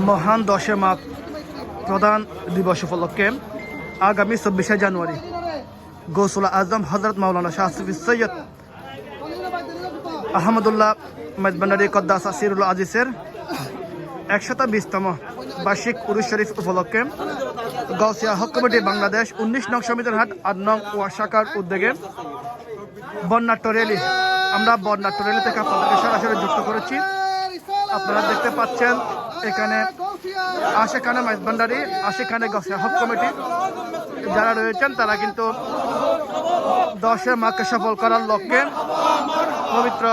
মহান 10 মাঘ প্রধান দিবস উপলক্ষে আগামী 24শে জানুয়ারি গৌসুল আজম হজরত মাওলানা শাহ সুফি সৈয়দ আহমদুল্লাহ মেজবান্ডারি কদ্দাস সিরুল আজিজের 120তম বার্ষিক উরুস শরীফ উপলক্ষে গাউসিয়া হক কমিটি বাংলাদেশ 19 নং সমিতির হাট 8 নং ওয়ার্ড শাখার উদ্যোগে বর্ণাঢ্য র্যালি, আমরা বর্ণাঢ্য র্যালি থেকে আপনাদেরকে সরাসরি যুক্ত করেছি। আপনারা দেখতে পাচ্ছেন এখানে আশেখানে মেজবান্ডারি, আশেখানে গাউসিয়া হক কমিটি যারা রয়েছেন তারা কিন্তু 10 মাঘকে সফল করার লক্ষ্যে, পবিত্র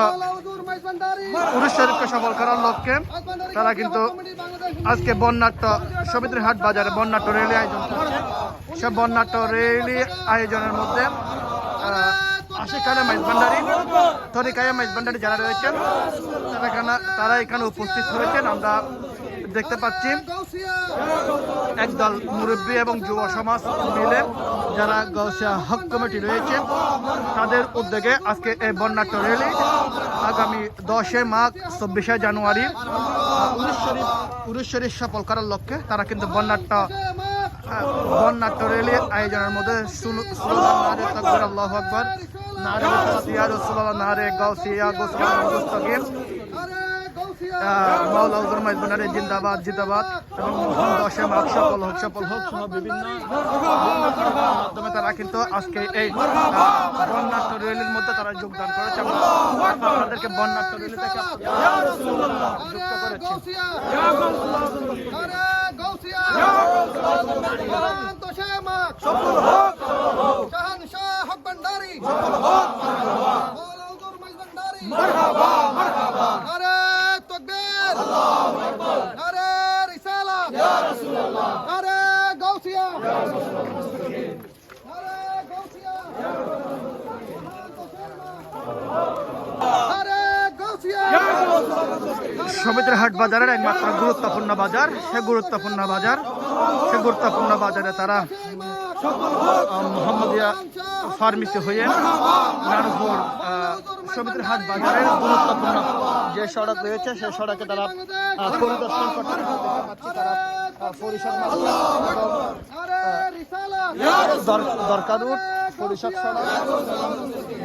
উরুস শরীফকে সফল করার লক্ষ্যে তারা কিন্তু আজকে বর্ণাঢ্য সমিতির হাট বাজারে বর্ণাঢ্য র্যালি আয়োজন করছে। সে বর্ণাঢ্য র্যালি আয়োজনের মধ্যে আশেখানে মেজবান্ডারি, তরিকায়া মেজবান্ডারি যারা রয়েছেন তারা এখানে উপস্থিত হয়েছেন। আমরা দেখতে পাচ্ছি একদল মুরব্বী এবং যুব সমাজ মিলে যারা গাউসিয়া হক কমিটি রয়েছে তাদের উদ্যোগে আজকে এই বর্ণাঢ্য র্যালি আগামী 10 মাঘ 24শে জানুয়ারি উরুস শরীফ সফল করার লক্ষ্যে তারা কিন্তু বর্ণাঢ্য র্যালি আয়োজনের মধ্যে স্লোগান নারে তাকবীর আল্লাহু আকবার, নারে ইয়া রাসূলুল্লাহ, নারে গাউসিয়া গোসল মুস্তাকিম, মাওলা হুজুর মেজবান্ডারি জিন্দাবাদ জিন্দাবাদ এবং 10 মাঘ সফল হোক সহ বিভিন্ন মাধ্যমে তারা কিন্তু আজকে এই বর্ণাঢ্য র্যালির মধ্যে তারা যোগদান করেছে। আপনাদেরকে বর্ণাঢ্য র্যালি থেকে যুক্ত করেছি। সমিতির হাট বাজারের একমাত্র গুরুত্বপূর্ণ বাজার, সে গুরুত্বপূর্ণ বাজারে তারা মোহাম্মদিয়া ফার্মেসি হয়ে নানুপুর সমিতির হাট বাজারের গুরুত্বপূর্ণ যে সড়ক রয়েছে সেই সড়কে তারা পরিদর্শন করতে দরকার পরিষদ সড়ক,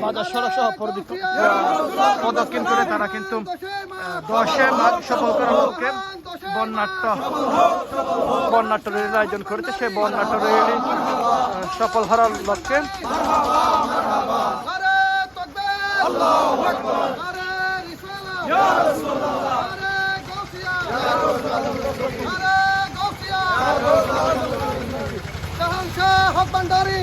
বাজার সড়ক সহ পদক্ষেপ করে তারা কিন্তু 10 মাঘ সফল করার লক্ষ্যে বর্ণাঢ্য র্যালি আয়োজন করেছে। সেই বর্ণাঢ্য র্যালি সফল হওয়ার লক্ষ্যে হক ভান্ডারি